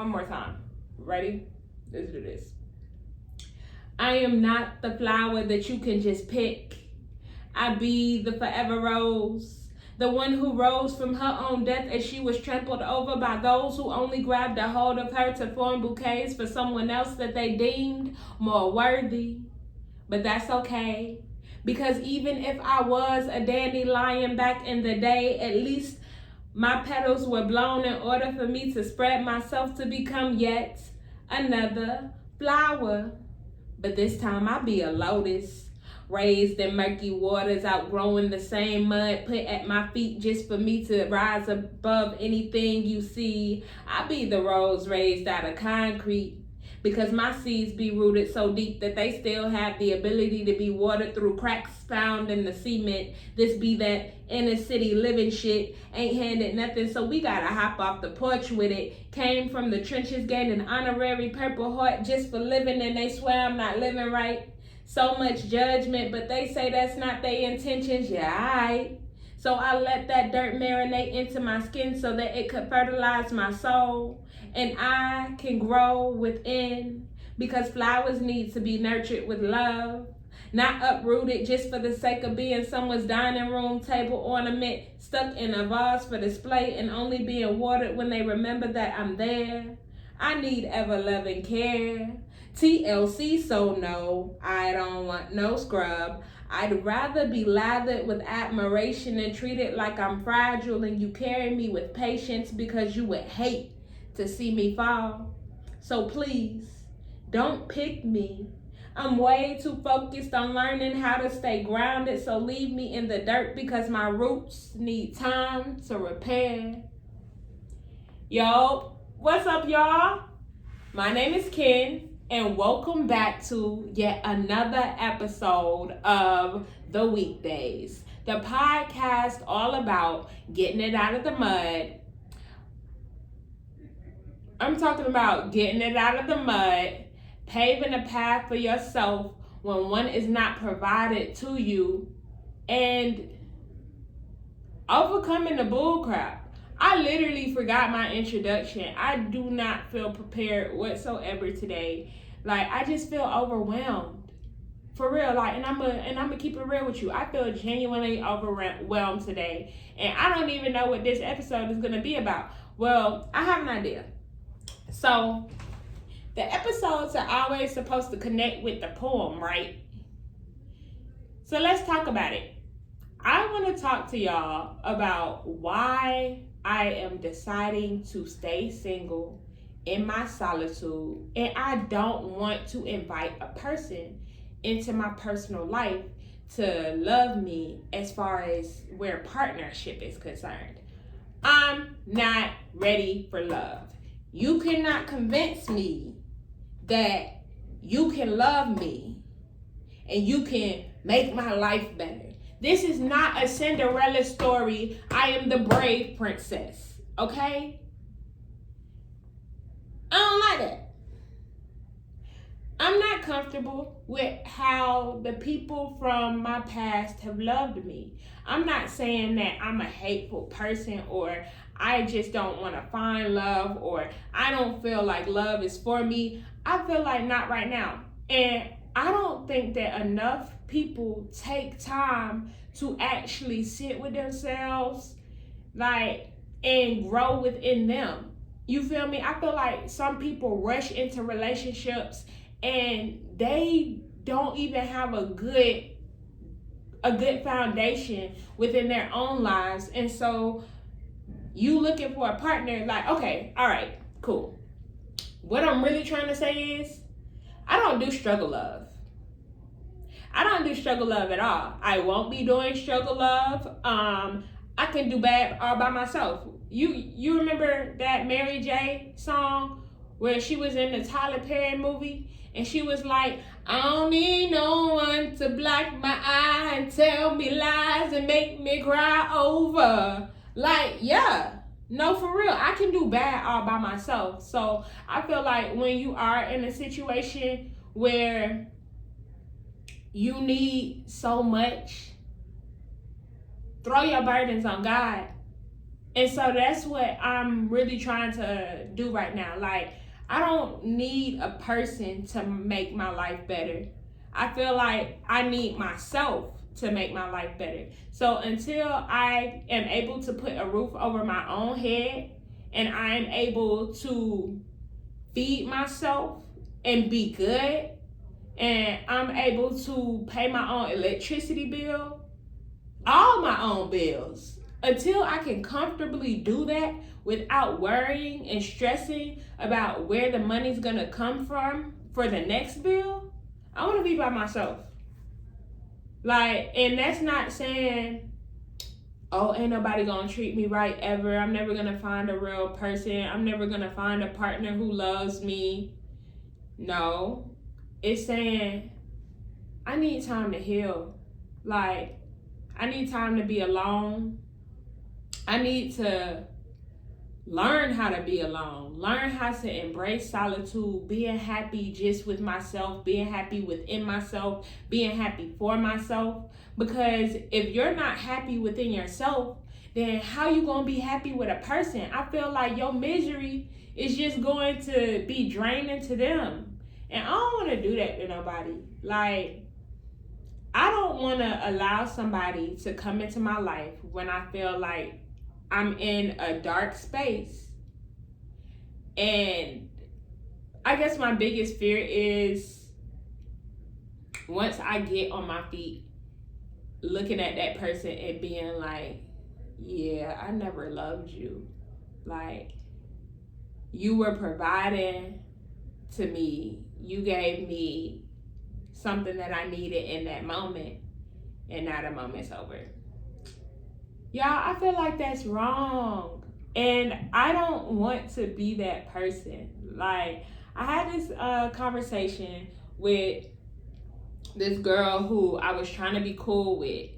One more time. Ready? Let's do this. I am not the flower that you can just pick. I be the forever rose. The one who rose from her own death as she was trampled over by those who only grabbed a hold of her to form bouquets for someone else that they deemed more worthy. But that's okay. Because even if I was a dandelion back in the day, at least my petals were blown in order for me to spread myself to become yet another flower. But this time I'll be a lotus, raised in murky waters, outgrowing the same mud put at my feet just for me to rise above anything you see. I'll be the rose raised out of concrete, because my seeds be rooted so deep that they still have the ability to be watered through cracks found in the cement. This be that inner city living shit, ain't handed nothing, so we gotta hop off the porch with it. Came from the trenches, gained an honorary Purple Heart just for living, and they swear I'm not living right. So much judgment, but they say that's not their intentions. Yeah, alright. So I let that dirt marinate into my skin so that it could fertilize my soul and I can grow within, because flowers need to be nurtured with love, not uprooted just for the sake of being someone's dining room table ornament, stuck in a vase for display and only being watered when they remember that I'm there. I need ever-loving care. TLC, so no, I don't want no scrub. I'd rather be lathered with admiration and treated like I'm fragile, and you carry me with patience because you would hate to see me fall. So please, don't pick me. I'm way too focused on learning how to stay grounded, so leave me in the dirt because my roots need time to repair. Yo, what's up, y'all? My name is Kenn, and welcome back to yet another episode of the Weak Daze, the podcast all about getting it out of the mud. I'm talking about getting it out of the mud, paving a path for yourself when one is not provided to you, and overcoming the bullcrap. I literally forgot my introduction. I do not feel prepared whatsoever today. Like, I just feel overwhelmed. For real, like, and I'm gonna keep it real with you. I feel genuinely overwhelmed today. And I don't even know what this episode is gonna be about. Well, I have an idea. So, the episodes are always supposed to connect with the poem, right? So let's talk about it. I want to talk to y'all about why I am deciding to stay single in my solitude, and I don't want to invite a person into my personal life to love me as far as where partnership is concerned. I'm not ready for love. You cannot convince me that you can love me and you can make my life better. This is not a Cinderella story. I am the brave princess, okay? I don't like that. I'm not comfortable with how the people from my past have loved me. I'm not saying that I'm a hateful person or I just don't want to find love or I don't feel like love is for me. I feel like not right now. And I don't think that enough people take time to actually sit with themselves, like, and grow within them. You feel me? I feel like some people rush into relationships and they don't even have a good foundation within their own lives. And so you looking for a partner, like, okay, all right, cool. What I'm really trying to say is, I don't do struggle love. I don't do struggle love at all. I won't be doing struggle love. I can do bad all by myself. You remember that Mary J song where she was in the Tyler Perry movie and she was like, I don't need no one to block my eye and tell me lies and make me cry over. Like, yeah. No, for real, I can do bad all by myself. So I feel like when you are in a situation where you need so much, throw your burdens on God. And so that's what I'm really trying to do right now. Like, I don't need a person to make my life better. I feel like I need myself to make my life better. So until I am able to put a roof over my own head and I am able to feed myself and be good, and I'm able to pay my own electricity bill, all my own bills, until I can comfortably do that without worrying and stressing about where the money's gonna come from for the next bill, I wanna be by myself. Like, and that's not saying, oh, ain't nobody gonna treat me right ever. I'm never gonna find a real person. I'm never gonna find a partner who loves me. No, it's saying I need time to heal. Like, I need time to be alone. I need to learn how to be alone, learn how to embrace solitude, being happy just with myself, being happy within myself, being happy for myself. Because if you're not happy within yourself, then how you gonna be happy with a person? I feel like your misery is just going to be draining to them. And I don't want to do that to nobody. Like, I don't want to allow somebody to come into my life when I feel like I'm in a dark space. And I guess my biggest fear is once I get on my feet, looking at that person and being like, yeah, I never loved you. Like, you were providing to me. You gave me something that I needed in that moment, and now the moment's over. Y'all, I feel like that's wrong. And I don't want to be that person. Like, I had this conversation with this girl who I was trying to be cool with.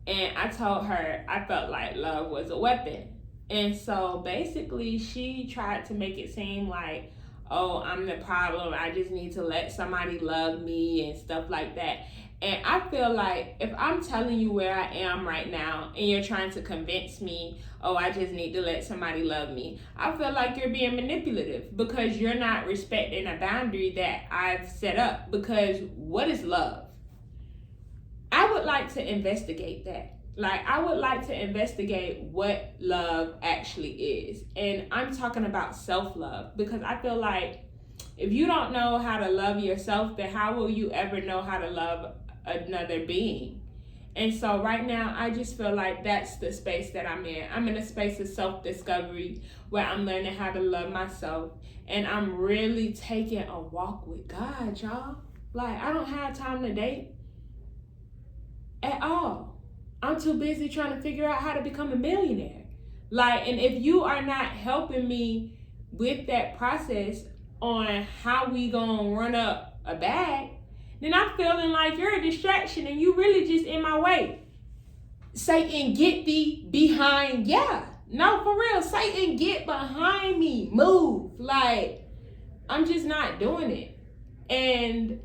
And I told her I felt like love was a weapon. And so basically she tried to make it seem like, oh, I'm the problem. I just need to let somebody love me and stuff like that. And I feel like if I'm telling you where I am right now and you're trying to convince me, oh, I just need to let somebody love me, I feel like you're being manipulative because you're not respecting a boundary that I've set up. Because what is love? I would like to investigate that. Like, I would like to investigate what love actually is. And I'm talking about self-love, because I feel like if you don't know how to love yourself, then how will you ever know how to love another being? And so right now, I just feel like that's the space that I'm in. I'm in a space of self-discovery where I'm learning how to love myself. And I'm really taking a walk with God, y'all. Like, I don't have time to date at all. I'm too busy trying to figure out how to become a millionaire. Like, and if you are not helping me with that process on how we gonna run up a bag, then I'm feeling like you're a distraction and you really just in my way. Satan, get thee behind. Yeah, no, for real. Satan, get behind me. Move. Like, I'm just not doing it. And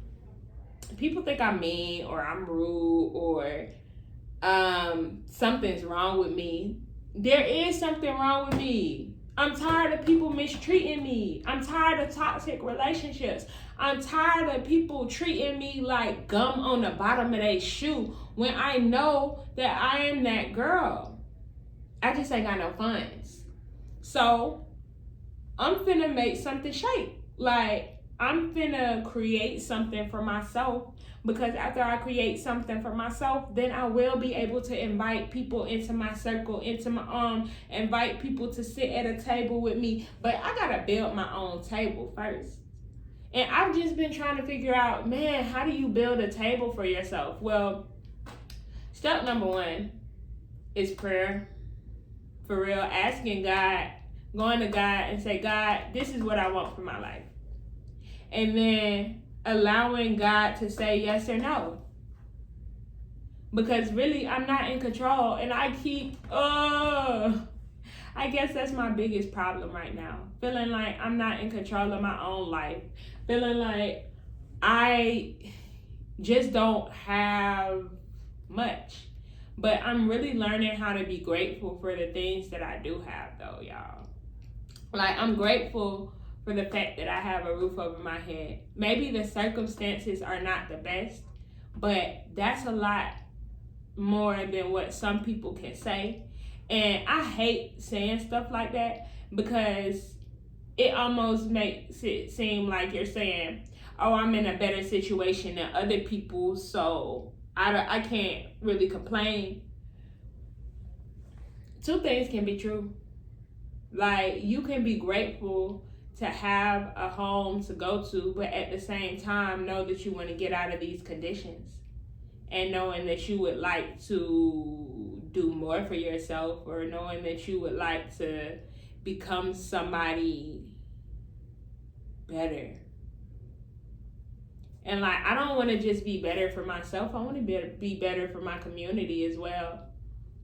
people think I'm mean or I'm rude or something's wrong with me. There is something wrong with me. I'm tired of people mistreating me. I'm tired of toxic relationships. I'm tired of people treating me like gum on the bottom of their shoe when I know that I am that girl. I just ain't got no funds. So I'm finna make something shake. Like, I'm finna create something for myself, because after I create something for myself, then I will be able to invite people into my circle, into my invite people to sit at a table with me. But I gotta build my own table first. And I've just been trying to figure out, man, how do you build a table for yourself? Well, step number 1 is prayer. For real, asking God, going to God and say, God, this is what I want for my life. And then allowing God to say yes or no. Because really, I'm not in control. And I keep, I guess that's my biggest problem right now. Feeling like I'm not in control of my own life. Feeling like I just don't have much. But I'm really learning how to be grateful for the things that I do have, though, y'all. Like, I'm grateful for the fact that I have a roof over my head. Maybe the circumstances are not the best, but that's a lot more than what some people can say. And I hate saying stuff like that because it almost makes it seem like you're saying, oh, I'm in a better situation than other people, so I can't really complain. Two things can be true. Like, you can be grateful to have a home to go to, but at the same time know that you want to get out of these conditions, and knowing that you would like to do more for yourself, or knowing that you would like to become somebody better. And like, I don't want to just be better for myself. I want to be better for my community as well.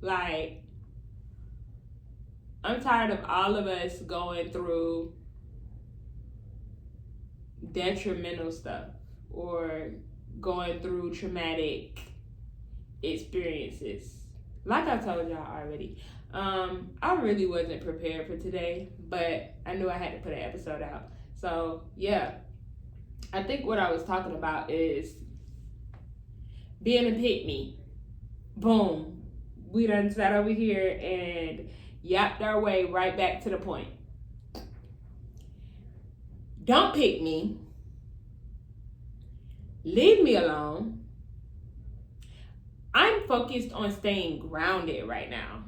Like, I'm tired of all of us going through detrimental stuff or going through traumatic experiences. Like I told y'all already, I really wasn't prepared for today, but I knew I had to put an episode out. So yeah, I think what I was talking about is being a pick-me. Boom. We done sat over here and yapped our way right back to the point. Don't pick me. Leave me alone. I'm focused on staying grounded right now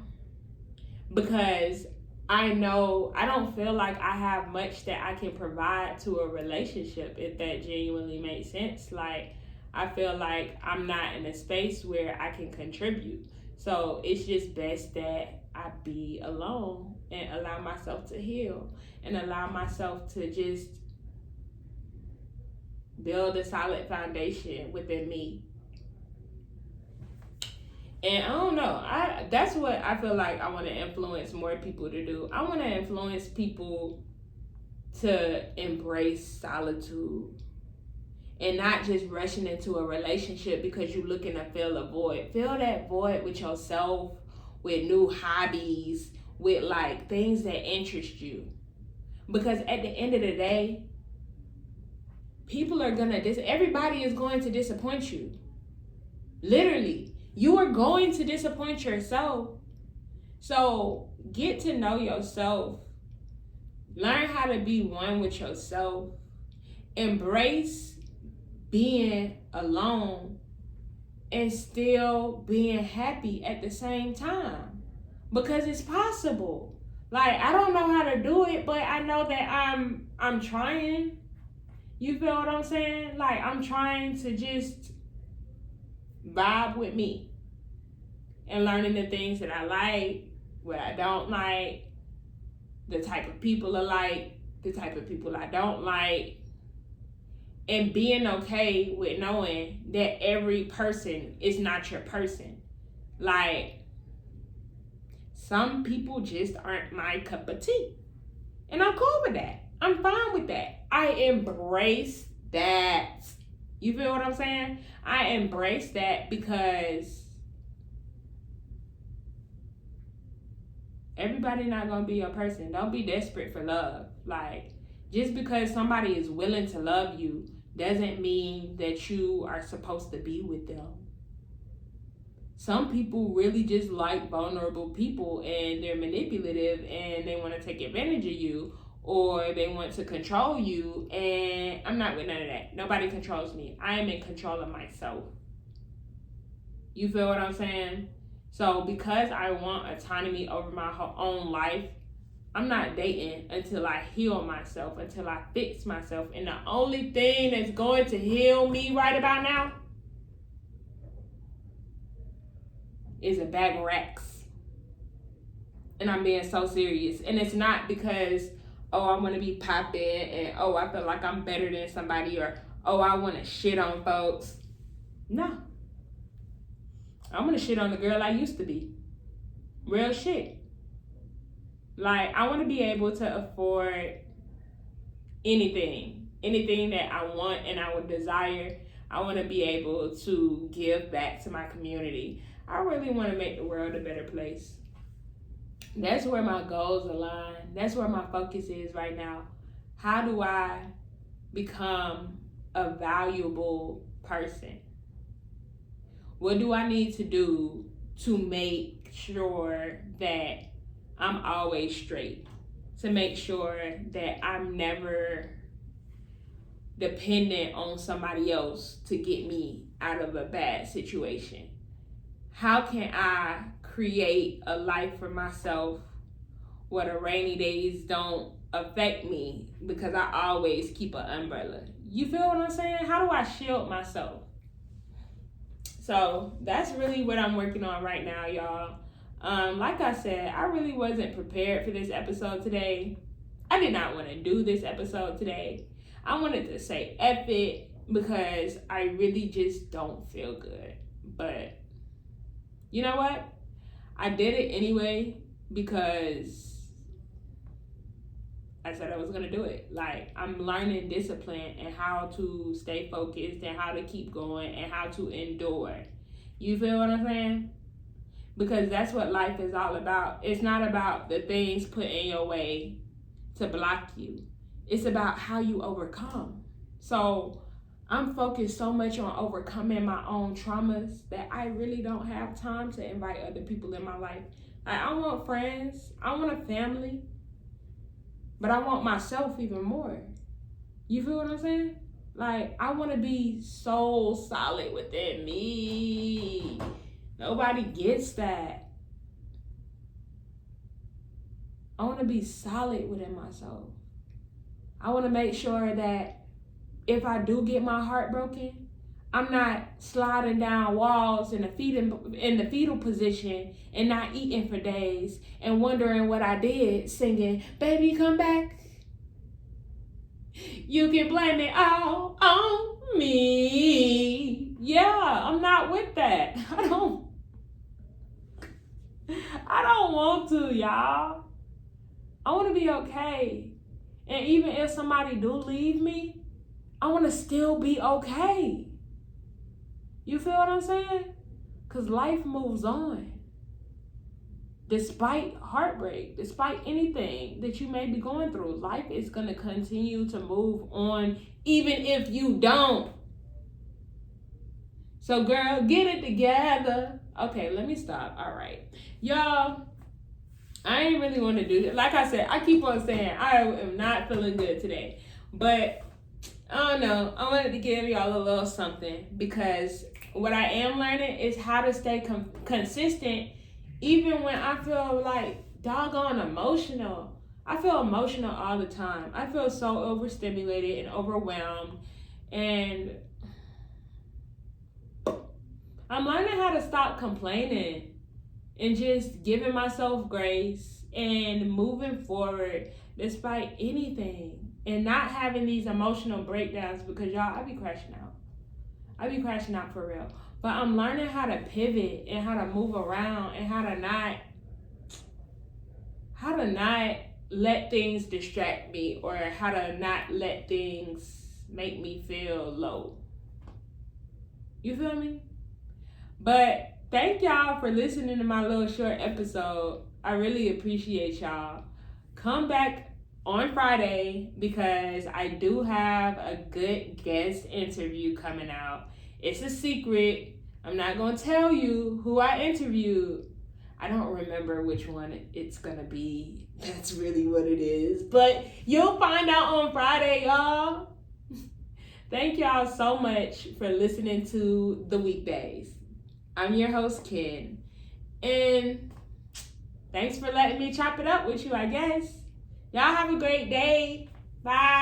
because I know I don't feel like I have much that I can provide to a relationship, if that genuinely makes sense. Like, I feel like I'm not in a space where I can contribute. So it's just best that I be alone and allow myself to heal and allow myself to just build a solid foundation within me. And I don't know, that's what I feel like I want to influence more people to do. I want to influence people to embrace solitude and not just rushing into a relationship because you're looking to fill a void. Fill that void with yourself, with new hobbies, with like things that interest you. Because at the end of the day, people are everybody is going to disappoint you. Literally. You are going to disappoint yourself. So get to know yourself. Learn how to be one with yourself. Embrace being alone and still being happy at the same time. Because it's possible. Like, I don't know how to do it, but I know that I'm trying. You feel what I'm saying? Like, I'm trying to just vibe with me and learning the things that I like, what I don't like, the type of people I like, the type of people I don't like, and being okay with knowing that every person is not your person. Like, some people just aren't my cup of tea, and I'm cool with that. I'm fine with that. I embrace that. You feel what I'm saying? I embrace that because everybody not gonna be your person. Don't be desperate for love. Like, just because somebody is willing to love you doesn't mean that you are supposed to be with them. Some people really just like vulnerable people and they're manipulative and they want to take advantage of you, or they want to control you, and I'm not with none of that. Nobody controls me. I am in control of myself. You feel what I'm saying? So because I want autonomy over my own life, I'm not dating until I heal myself, until I fix myself. And the only thing that's going to heal me right about now is a bag of racks. And I'm being so serious. And it's not because, oh, I want to be popping and, oh, I feel like I'm better than somebody, or, oh, I want to shit on folks. No. I'm going to shit on the girl I used to be. Real shit. Like, I want to be able to afford anything that I want and I would desire. I want to be able to give back to my community. I really want to make the world a better place. That's where my goals align. That's where my focus is right now. How do I become a valuable person? What do I need to do to make sure that I'm always straight? To make sure that I'm never dependent on somebody else to get me out of a bad situation? How can I create a life for myself where the rainy days don't affect me because I always keep an umbrella? You feel what I'm saying? How do I shield myself? So that's really what I'm working on right now, y'all. Like I said, I really wasn't prepared for this episode today. I did not want to do this episode today. I wanted to say F it because I really just don't feel good. But you know what? I did it anyway because I said I was going to do it. Like, I'm learning discipline and how to stay focused and how to keep going and how to endure. You feel what I'm saying? Because that's what life is all about. It's not about the things put in your way to block you. It's about how you overcome. So I'm focused so much on overcoming my own traumas that I really don't have time to invite other people in my life. Like, I want friends. I want a family. But I want myself even more. You feel what I'm saying? Like, I want to be so solid within me. Nobody gets that. I want to be solid within myself. I want to make sure that if I do get my heart broken, I'm not sliding down walls in the fetal position and not eating for days and wondering what I did, singing, "Baby, come back. You can blame it all on me." Yeah, I'm not with that. I don't want to, y'all. I want to be okay. And even if somebody do leave me, I want to still be okay. You feel what I'm saying? Because life moves on. Despite heartbreak, despite anything that you may be going through, life is going to continue to move on even if you don't. So girl, get it together. Okay, let me stop. All right. Y'all, I ain't really want to do this. Like I said, I keep on saying I am not feeling good today. But I don't know. I wanted to give y'all a little something because what I am learning is how to stay consistent even when I feel like doggone emotional. I feel emotional all the time. I feel so overstimulated and overwhelmed. And I'm learning how to stop complaining and just giving myself grace and moving forward despite anything and not having these emotional breakdowns because y'all, I be crashing out. I be crashing out for real. But I'm learning how to pivot and how to move around and how to not let things distract me or how to not let things make me feel low. You feel me? But thank y'all for listening to my little short episode. I really appreciate y'all. Come back on Friday because I do have a good guest interview coming out. It's a secret. I'm not going to tell you who I interviewed. I don't remember which one it's going to be. That's really what it is. But you'll find out on Friday, y'all. Thank y'all so much for listening to the Weak Daze. I'm your host, Kenn. And thanks for letting me chop it up with you, I guess. Y'all have a great day. Bye.